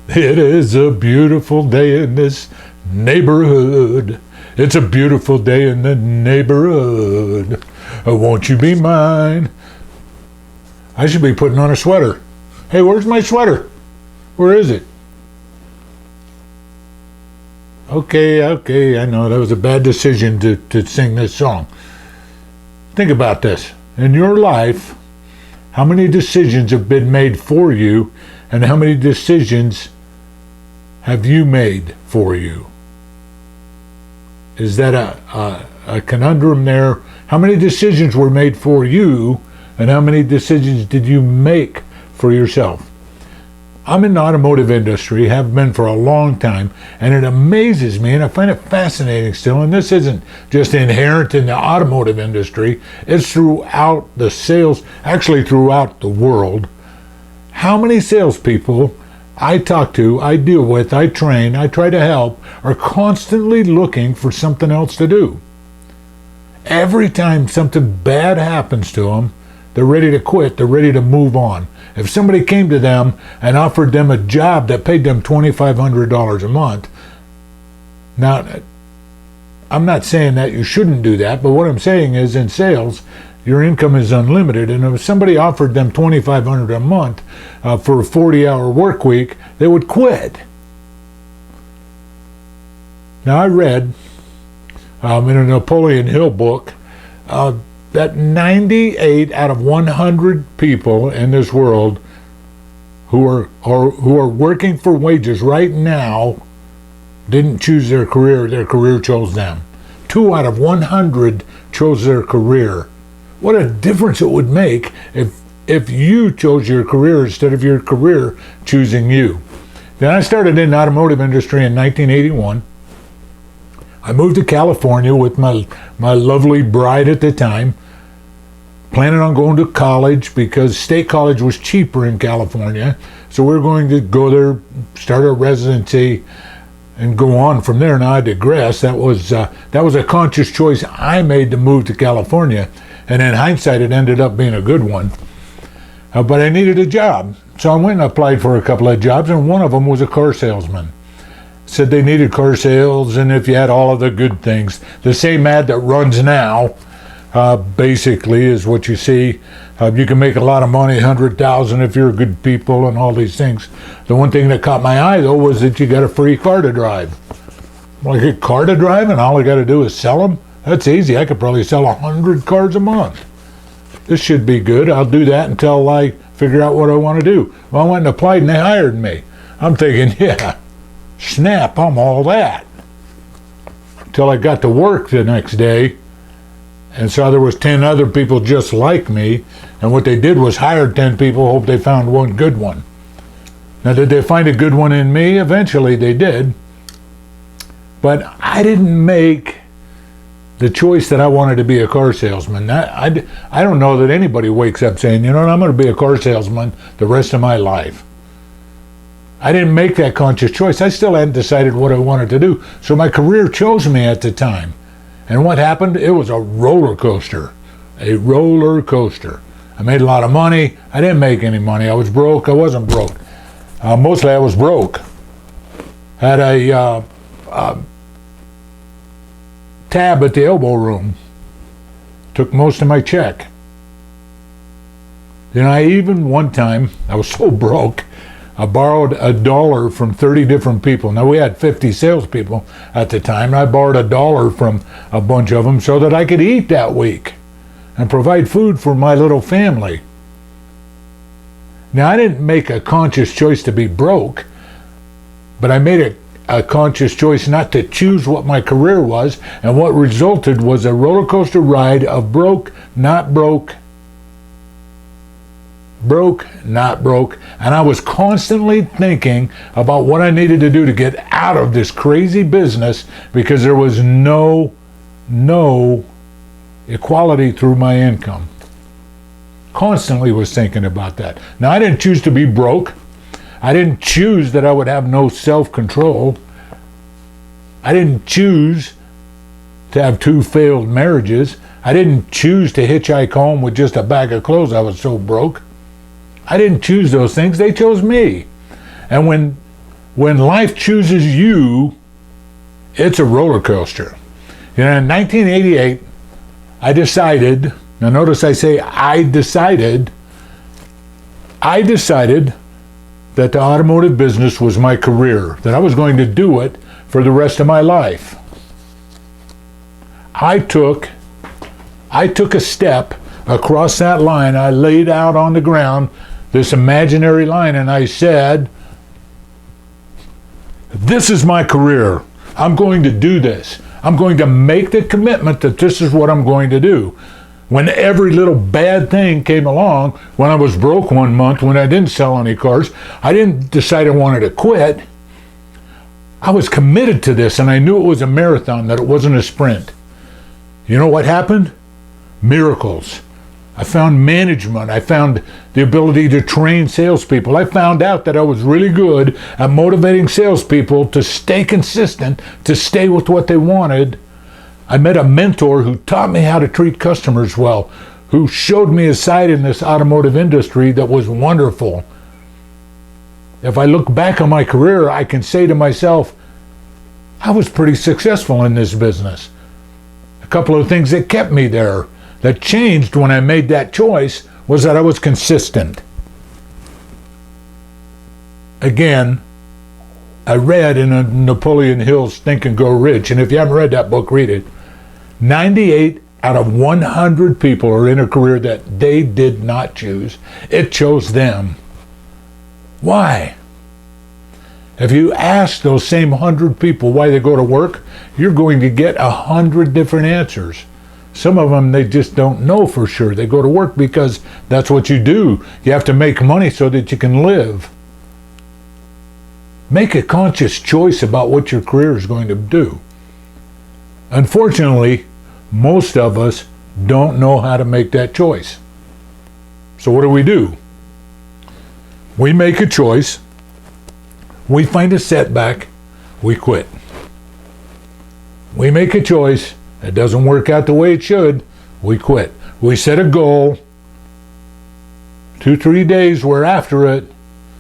It is a beautiful day in this neighborhood. It's a beautiful day in the neighborhood. Won't you be mine? I should be putting on a sweater. Hey, where's my sweater? Where is it? Okay, I know that was a bad decision to sing this song. Think about this. In your life, how many decisions have been made for you, and how many decisions have you made for you? Is that a conundrum there? How many decisions were made for you, and how many decisions did you make for yourself? I'm in the automotive industry, have been for a long time, and it amazes me, and I find it fascinating still, and this isn't just inherent in the automotive industry, it's throughout the sales, actually throughout the world. How many salespeople I talk to, I deal with, I train, I try to help, are constantly looking for something else to do. Every time something bad happens to them, they're ready to quit, they're ready to move on. If somebody came to them and offered them a job that paid them $2,500 a month, now, I'm not saying that you shouldn't do that, but what I'm saying is in sales, your income is unlimited, and if somebody offered them $2,500 a month for a 40-hour work week, they would quit. Now, I read in a Napoleon Hill book that 98 out of 100 people in this world who are working for wages right now didn't choose their career chose them. 2 out of 100 chose their career. What a difference it would make if you chose your career instead of your career choosing you. Then I started in the automotive industry in 1981. I moved to California with my lovely bride at the time, planning on going to college because state college was cheaper in California. So we were going to go there, start a residency, and go on from there. Now I digress. That was a conscious choice I made to move to California, and in hindsight, it ended up being a good one. But I needed a job, so I went and applied for a couple of jobs, and one of them was a car salesman. Said they needed car sales, and if you had all of the good things, the same ad that runs now, basically is what you see. You can make a lot of money, 100,000 if you're good people and all these things. The one thing that caught my eye though was that you got a free car to drive. Well, I get a car to drive and all I got to do is sell them? That's easy. I could probably sell 100 cars a month. This should be good. I'll do that until I figure out what I want to do. Well, I went and applied and they hired me. I'm thinking, yeah, snap, I'm all that. Until I got to work the next day and saw there was 10 other people just like me, and what they did was hire 10 people, hope they found one good one. Now, did they find a good one in me? Eventually they did, but I didn't make the choice that I wanted to be a car salesman. I don't know that anybody wakes up saying, you know what, I'm going to be a car salesman the rest of my life. I didn't make that conscious choice. I still hadn't decided what I wanted to do, so my career chose me at the time. And what happened? It was a roller coaster. A roller coaster. I made a lot of money. I didn't make any money. I was broke. I wasn't broke. Mostly I was broke. Had a tab at the elbow room. Took most of my check. Then I even one time, I was so broke, I borrowed $1 from 30 different people. Now we had 50 salespeople at the time. And I borrowed $1 from a bunch of them so that I could eat that week and provide food for my little family. Now I didn't make a conscious choice to be broke, but I made a conscious choice not to choose what my career was, and what resulted was a roller coaster ride of broke, not broke, broke, not broke, and I was constantly thinking about what I needed to do to get out of this crazy business because there was no equality through my income. Constantly was thinking about that. Now, I didn't choose to be broke. I didn't choose that I would have no self-control. I didn't choose to have 2 failed marriages. I didn't choose to hitchhike home with just a bag of clothes. I was so broke. I didn't choose those things. They chose me. And when when life chooses you, it's a roller coaster. You know, in 1988, I decided, now notice I say I decided that the automotive business was my career, that I was going to do it for the rest of my life. I took a step across that line. I laid out on the ground this imaginary line, and I said, this is my career. I'm going to do this. I'm going to make the commitment that this is what I'm going to do. When every little bad thing came along, when I was broke one month, when I didn't sell any cars, I didn't decide I wanted to quit. I was committed to this, and I knew it was a marathon, that it wasn't a sprint. You know what happened? Miracles. I found management. I found the ability to train salespeople. I found out that I was really good at motivating salespeople to stay consistent, to stay with what they wanted. I met a mentor who taught me how to treat customers well, who showed me a side in this automotive industry that was wonderful. If I look back on my career, I can say to myself, I was pretty successful in this business. A couple of things that kept me there, that changed when I made that choice, was that I was consistent. Again, I read in Napoleon Hill's Think and Grow Rich, and if you haven't read that book, read it. 98 out of 100 people are in a career that they did not choose. It chose them. Why? If you ask those same 100 people why they go to work, you're going to get 100 different answers. Some of them, they just don't know for sure. They go to work because that's what you do. You have to make money so that you can live. Make a conscious choice about what your career is going to do. Unfortunately, most of us don't know how to make that choice. So what do? We make a choice, we find a setback, we quit. We make a choice, it doesn't work out the way it should, we quit. We set a goal, 2-3 days we're after it,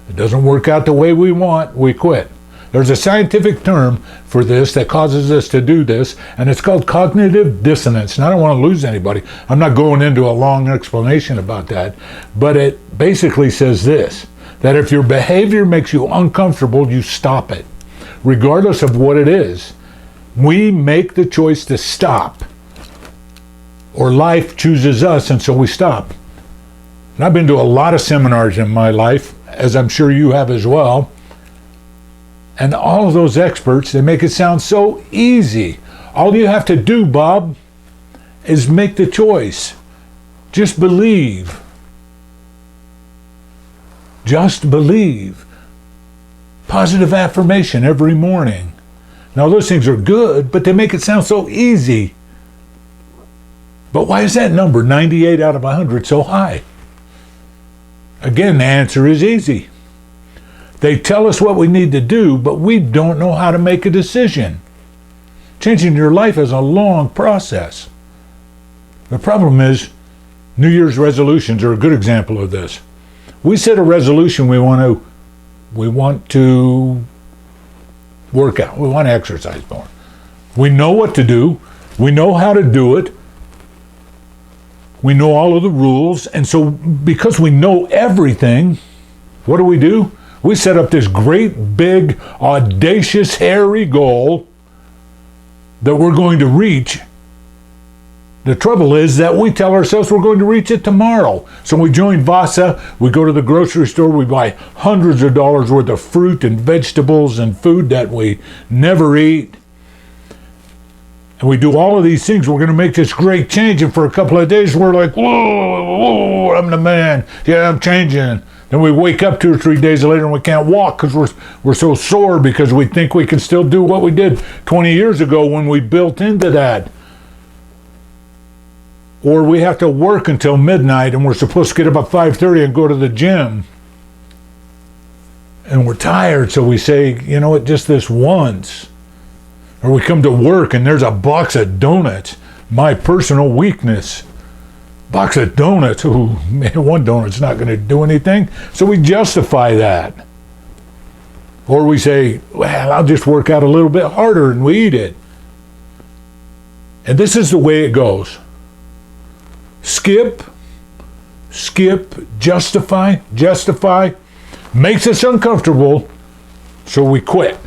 it doesn't work out the way we want, we quit. There's a scientific term for this that causes us to do this, and it's called cognitive dissonance. And I don't want to lose anybody. I'm not going into a long explanation about that, but it basically says this, that if your behavior makes you uncomfortable, you stop it, regardless of what it is. We make the choice to stop, or life chooses us, and so we stop. And I've been to a lot of seminars in my life, as I'm sure you have as well. And all of those experts, they make it sound so easy. All you have to do, Bob, is make the choice. Just believe. Just believe. Positive affirmation every morning. Now, those things are good, but they make it sound so easy. But why is that number, 98 out of 100, so high? Again, the answer is easy. They tell us what we need to do, but we don't know how to make a decision. Changing your life is a long process. The problem is, New Year's resolutions are a good example of this. We set a resolution we want to work out. We want to exercise more. We know what to do. We know how to do it. We know all of the rules. And so because we know everything, what do? We set up this great, big, audacious, hairy goal that we're going to reach. The trouble is that we tell ourselves we're going to reach it tomorrow. So we join Vasa, we go to the grocery store, we buy hundreds of dollars worth of fruit and vegetables and food that we never eat. And we do all of these things. We're going to make this great change. And for a couple of days, we're like, whoa, I'm the man. Yeah, I'm changing. Then we wake up 2 or 3 days later and we can't walk because we're so sore because we think we can still do what we did 20 years ago when we built into that. Or we have to work until midnight and we're supposed to get up at 5:30 and go to the gym. And we're tired, so we say, you know what, just this once. Or we come to work and there's a box of donuts, my personal weakness. Box of donuts, ooh, man, one donut's not going to do anything. So we justify that. Or we say, well, I'll just work out a little bit harder and we eat it. And this is the way it goes. Skip, justify, makes us uncomfortable, so we quit.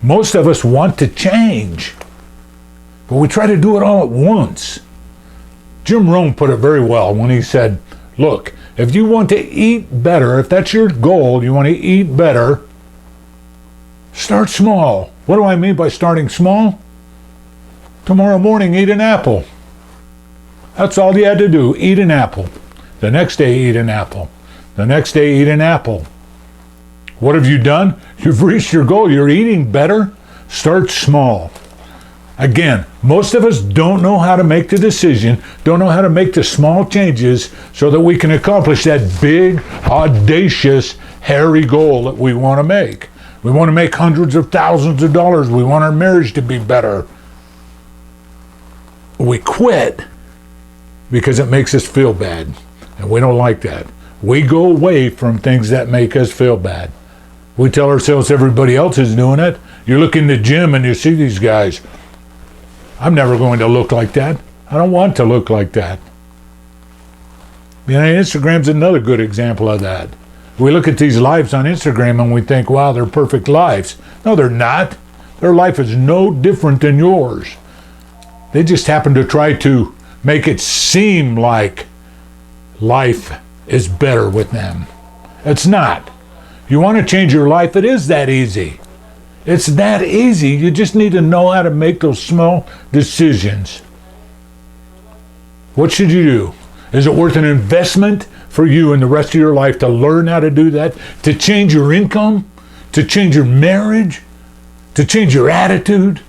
Most of us want to change, but we try to do it all at once. Jim Rohn put it very well when he said, look, if you want to eat better, if that's your goal, you want to eat better, start small. What do I mean by starting small? Tomorrow morning, eat an apple. That's all you had to do, eat an apple. The next day, eat an apple. The next day, eat an apple. What have you done? You've reached your goal. You're eating better. Start small. Again, most of us don't know how to make the decision, don't know how to make the small changes so that we can accomplish that big, audacious, hairy goal that we want to make. We want to make hundreds of thousands of dollars. We want our marriage to be better. We quit because it makes us feel bad, and we don't like that. We go away from things that make us feel bad. We tell ourselves everybody else is doing it. You look in the gym and you see these guys. I'm never going to look like that. I don't want to look like that. You know, Instagram's another good example of that. We look at these lives on Instagram and we think, wow, they're perfect lives. No, they're not. Their life is no different than yours. They just happen to try to make it seem like life is better with them. It's not. You want to change your life? It is that easy. It's that easy. You just need to know how to make those small decisions. What should you do? Is it worth an investment for you in the rest of your life to learn how to do that? To change your income? To change your marriage? To change your attitude?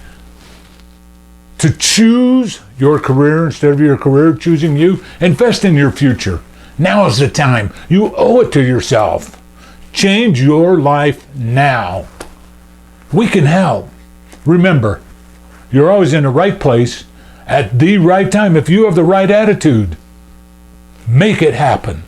To choose your career instead of your career choosing you? Invest in your future. Now is the time. You owe it to yourself. Change your life now. We can help. Remember, you're always in the right place at the right time if you have the right attitude. Make it happen.